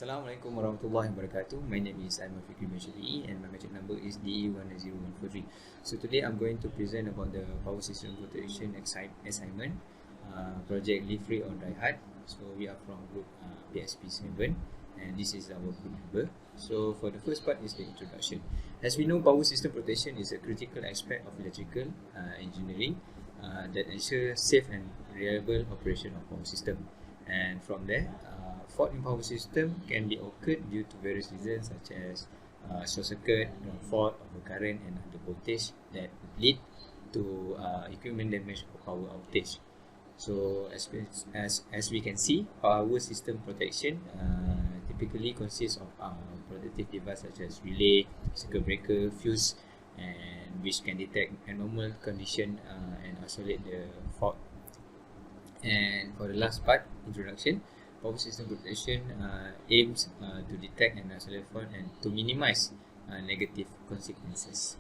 Assalamualaikum warahmatullahi wabarakatuh. My name is Aiman Fikri bin Shafi'i and my magic number is DE190143. So today I'm going to present about the power system protection assignment project Live Free or Die Hard. So we are from group PSP7 and this is our group member. So for the first part is the introduction. As we know, power system protection is a critical aspect of electrical engineering that ensures safe and reliable operation of power system. And from there, fault in power system can be occurred due to various reasons such as short circuit, fault of the current and under voltage that lead to equipment damage or power outage. So as we can see, power system protection typically consists of protective devices such as relay, circuit breaker, fuse, and which can detect abnormal condition and isolate the fault. And for the last part, introduction, power system protection aims to detect and isolate fault and to minimize negative consequences.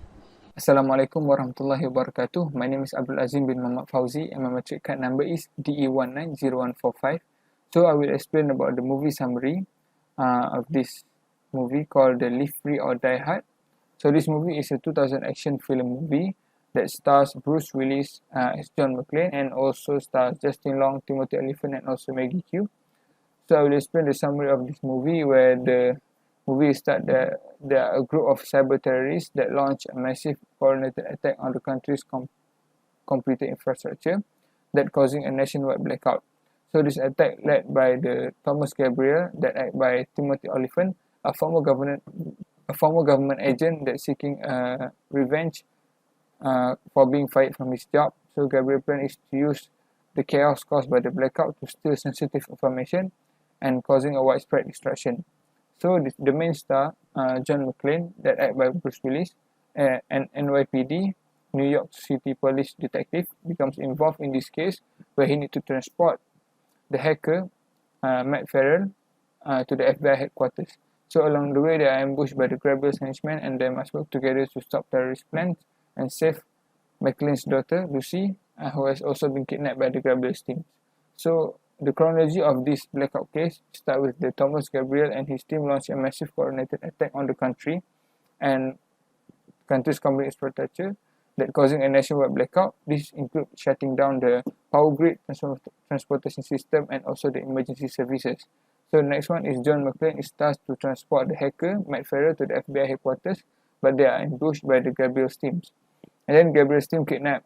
Assalamualaikum warahmatullahi wabarakatuh. My name is Abdul Azim bin Muhammad Fauzi and my matric card number is DE190145. So I will explain about the movie summary of this movie called the Live Free or Die Hard. So this movie is a 2000 action film movie that stars Bruce Willis as John McClane and also stars Justin Long, Timothy Olyphant and also Maggie Q. So I will explain the summary of this movie where the movie starts that there are a group of cyber terrorists that launch a massive coordinated attack on the country's computer infrastructure that causing a nationwide blackout. So this attack led by the Thomas Gabriel that act by Timothy Olyphant, a former government agent that's seeking revenge for being fired from his job. So Gabriel's plan is to use the chaos caused by the blackout to steal sensitive information and causing a widespread destruction. So the main star, John McClane, that act by Bruce Willis, an NYPD, New York City police detective, becomes involved in this case where he needs to transport the hacker, Matt Farrell, to the FBI headquarters. So along the way, they are ambushed by the Gabriel's henchmen and they must work together to stop terrorist plans and save McClane's daughter, Lucy, who has also been kidnapped by the Gabriel's team. So the chronology of this blackout case starts with the Thomas Gabriel and his team launch a massive coordinated attack on the country and country's computer infrastructure that causing a nationwide blackout. This includes shutting down the power grid, transportation system and also the emergency services. So the next one is John McClane is tasked to transport the hacker, Matt Farrell, to the FBI headquarters, but they are ambushed by the Gabriel's teams. And then Gabriel's team kidnap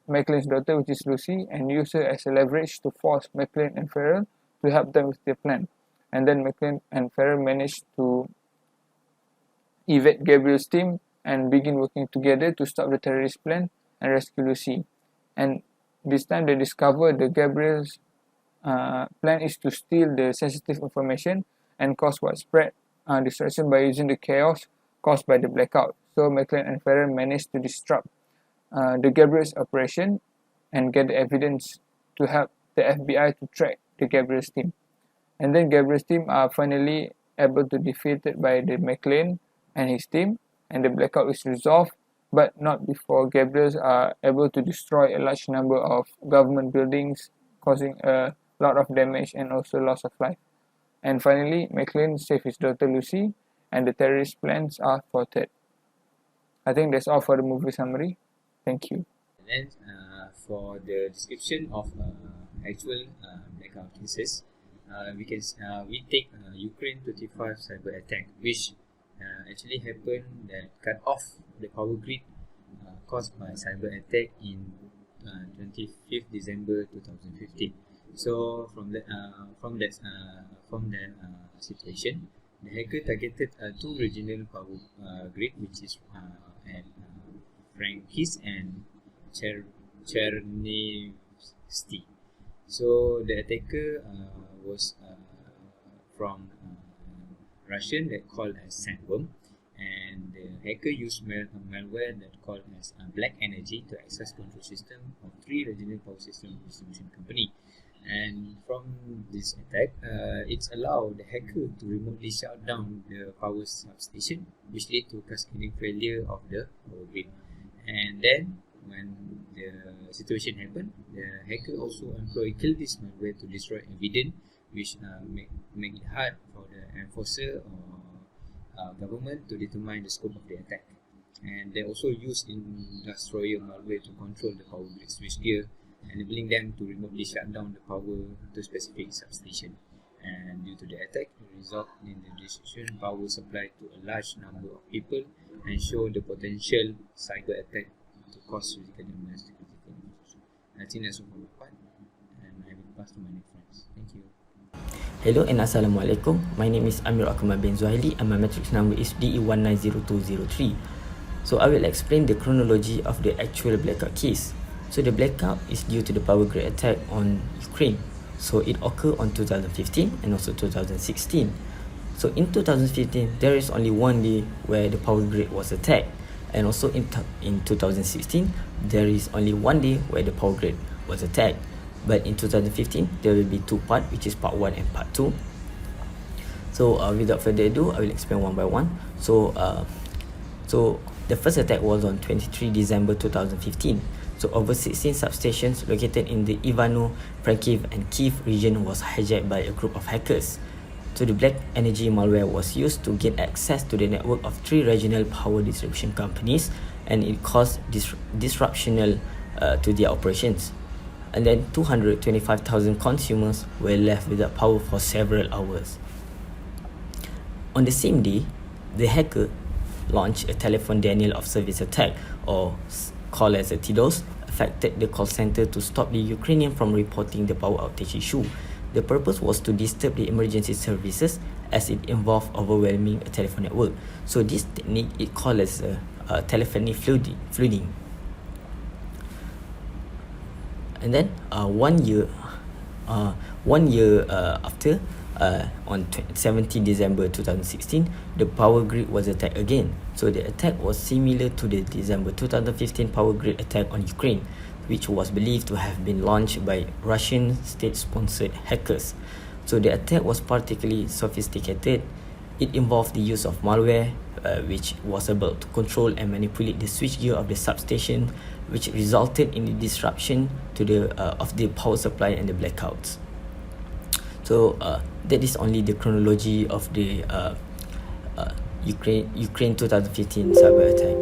McClane's daughter, which is Lucy, and use her as a leverage to force McClane and Farrell to help them with their plan. And then McClane and Farrell manage to evade Gabriel's team and begin working together to stop the terrorist plan and rescue Lucy. And this time they discover the Gabriel's plan is to steal the sensitive information and cause widespread destruction by using the chaos caused by the blackout. So McClane and Farrell managed to disrupt the Gabriel's operation and get the evidence to help the FBI to track the Gabriel's team. And then Gabriel's team are finally able to defeat it by the McClane and his team, and the blackout is resolved, but not before Gabriel's are able to destroy a large number of government buildings, causing a lot of damage and also loss of life. And finally, McClane saves his daughter Lucy, and the terrorist plans are thwarted. I think that's all for the movie summary. Thank you. And then for the description of actual blackout cases, we take Ukraine 25 cyber attack, which actually happened that cut off the power grid caused by cyber attack in 25th December 2015. So from that situation, the hacker targeted two regional power grid, which is at Frankis and Chernivtsi. So the attacker was from Russian that called as Sandworm, and the hacker used malware that called as Black Energy to access control system of three regional power system distribution company. And from this attack, it's allowed the hacker to remotely shut down the power substation, which led to cascading failure of the power grid. And then when the situation happened, the hacker also employed kill this malware to destroy evidence, which make it hard for the enforcer or government to determine the scope of the attack. And they also use industrial malware to control the power grid switchgear, enabling them to remotely shut down the power to specific substation. And due to the attack, it resulted in the destruction power supply to a large number of people and show the potential cyber attack to cause physical damage to critical infrastructure. I think that's all for my part, and I will pass to my new friends. Thank you. Hello and Assalamualaikum. My name is Amir Akmal bin Zuhaili and my matrix number is DE190203. So I will explain the chronology of the actual blackout case. So the blackout is due to the power grid attack on Ukraine. So it occurred on 2015 and also 2016. So in 2015, there is only one day where the power grid was attacked. And also in 2016, there is only one day where the power grid was attacked. But in 2015, there will be two parts, which is part 1 and part 2. So without further ado, I will explain one by one. So the first attack was on 23 December 2015. So over 16 substations located in the Ivano, Frankiv and Kiev region was hijacked by a group of hackers. So the black energy malware was used to gain access to the network of 3 regional power distribution companies, and it caused disruptional to their operations. And then 225,000 consumers were left without power for several hours. On the same day, the hacker launched a telephone denial of service attack, or called as a TDOS, affected the call center to stop the Ukrainian from reporting the power outage issue. The purpose was to disturb the emergency services as it involved overwhelming a telephone network. So this technique is called as telephony flooding. And then 1 year after, on 17 December 2016, the power grid was attacked again. So the attack was similar to the December 2015 power grid attack on Ukraine, which was believed to have been launched by Russian state-sponsored hackers. So the attack was particularly sophisticated. It involved the use of malware, which was able to control and manipulate the switchgear of the substation, which resulted in the disruption to of the power supply and the blackouts. So that is only the chronology of the Ukraine 2015 cyber attack.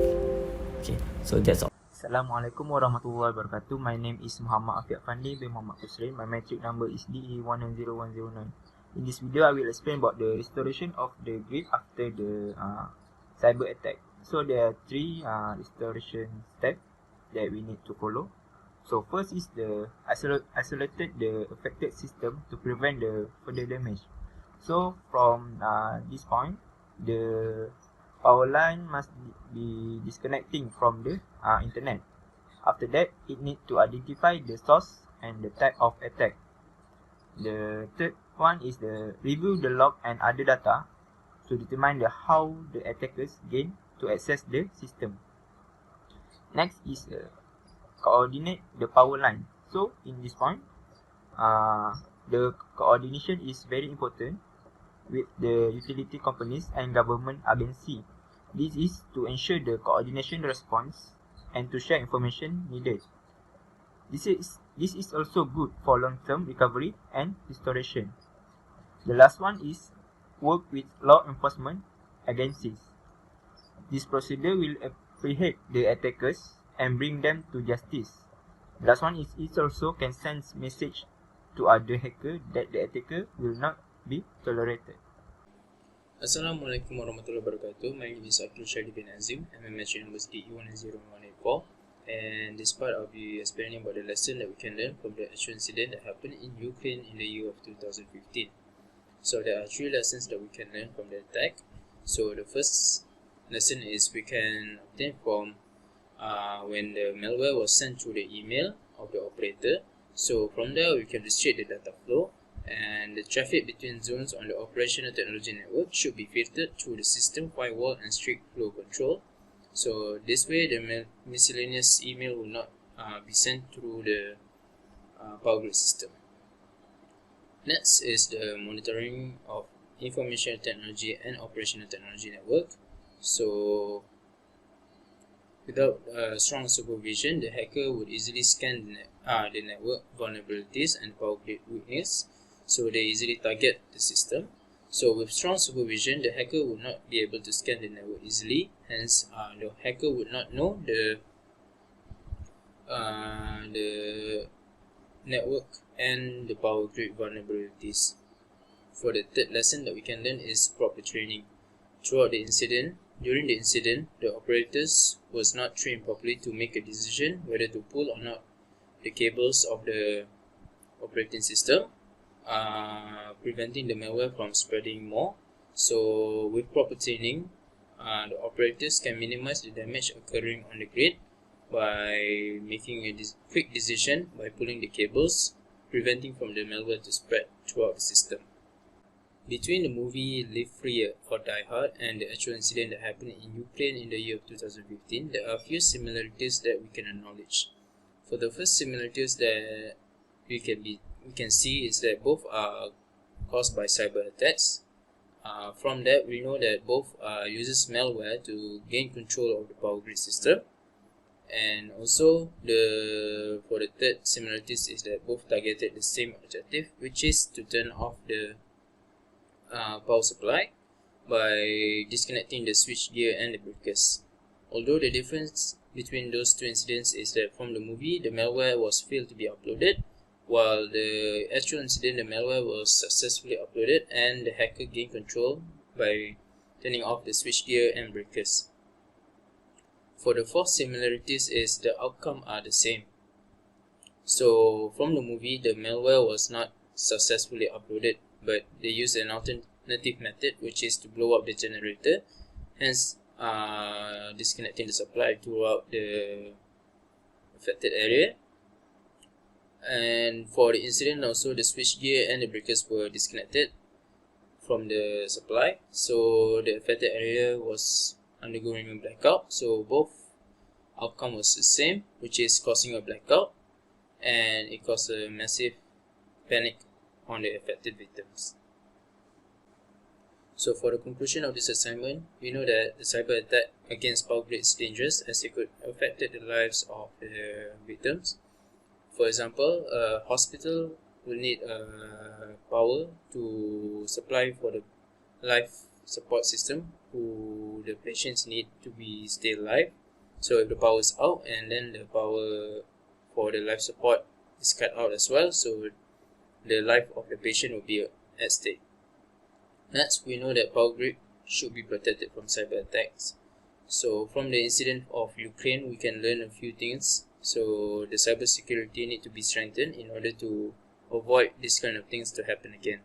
Okay, so that's all. Assalamualaikum warahmatullahi wabarakatuh. My name is Muhammad Afiq Fandi bin Muhammad Kusrin. My matric number is DE190109. In this video, I will explain about the restoration of the grid after the cyber attack. So there are 3 restoration steps that we need to follow. So first is the isolated the affected system to prevent the further damage. So from this point, the power line must be disconnecting from the internet. After that, it needs to identify the source and the type of attack. The third one is the review the log and other data to determine how the attackers gain to access the system. Next is coordinate the power line. So in this point, the coordination is very important with the utility companies and government agency. This is to ensure the coordination response and to share information needed. This is also good for long-term recovery and restoration. The last one is work with law enforcement agencies. This procedure will apprehend the attackers and bring them to justice. The last one is it also can send message to other hackers that the attacker will not be tolerated. Assalamualaikum warahmatullahi wabarakatuh. My name is Abdul Shadi bin Azim and my matric number is DE10184. And this part I'll be explaining about the lesson that we can learn from the actual incident that happened in Ukraine in the year of 2015. So there are 3 lessons that we can learn from the attack. So the first lesson is we can obtain from when the malware was sent through the email of the operator. So from there we can restrict the data flow, and the traffic between zones on the operational technology network should be filtered through the system firewall and strict flow control. So this way the miscellaneous email will not be sent through the power grid system. Next is the monitoring of information technology and operational technology network. So without strong supervision, the hacker would easily scan the network vulnerabilities and power grid weakness, so they easily target the system. So with strong supervision, the hacker would not be able to scan the network easily. Hence, the hacker would not know the network and the power grid vulnerabilities. For the third lesson that we can learn is proper training. During the incident, the operators was not trained properly to make a decision whether to pull or not the cables of the operating system, preventing the malware from spreading more. So with proper training, the operators can minimize the damage occurring on the grid by making a quick decision by pulling the cables, preventing from the malware to spread throughout the system. Between the movie Live Free or Die Hard and the actual incident that happened in Ukraine in the year of 2015, there are a few similarities that we can acknowledge. For the first similarities that we can see is that both are caused by cyber attacks. From that, we know that both uses malware to gain control of the power grid system. And also, for the third similarities is that both targeted the same objective, which is to turn off the power supply by disconnecting the switchgear and the breakers. Although the difference between those two incidents is that from the movie, the malware was failed to be uploaded, while the actual incident, the malware was successfully uploaded and the hacker gained control by turning off the switchgear and breakers. For the fourth similarities is the outcome are the same. So from the movie, the malware was not successfully uploaded, but they used an alternative method, which is to blow up the generator, hence disconnecting the supply throughout the affected area. And for the incident also, the switchgear and the breakers were disconnected from the supply, so the affected area was undergoing a blackout. So both outcome was the same, which is causing a blackout, and it caused a massive panic on the affected victims. So for the conclusion of this assignment, we know that the cyber attack against power grid is dangerous as it could affect the lives of the victims. For example, a hospital will need power to supply for the life support system who the patients need to stay alive. So if the power is out and then the power for the life support is cut out as well, so the life of the patient will be at stake. Next, we know that power grid should be protected from cyber attacks. So from the incident of Ukraine, we can learn a few things. So the cyber security need to be strengthened in order to avoid this kind of things to happen again.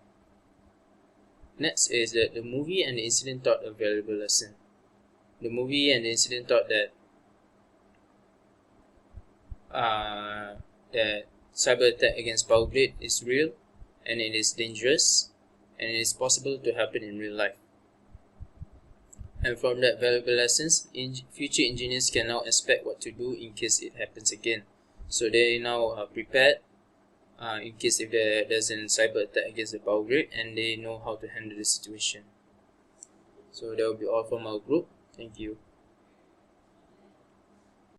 Next is that the movie and the incident taught a valuable lesson. The movie and the incident taught that cyber attack against power grid is real and it is dangerous and it is possible to happen in real life. And from that valuable lessons, future engineers can now expect what to do in case it happens again. So they now are prepared in case if there's a cyber attack against the power grid, and they know how to handle the situation. So that will be all from our group. Thank you.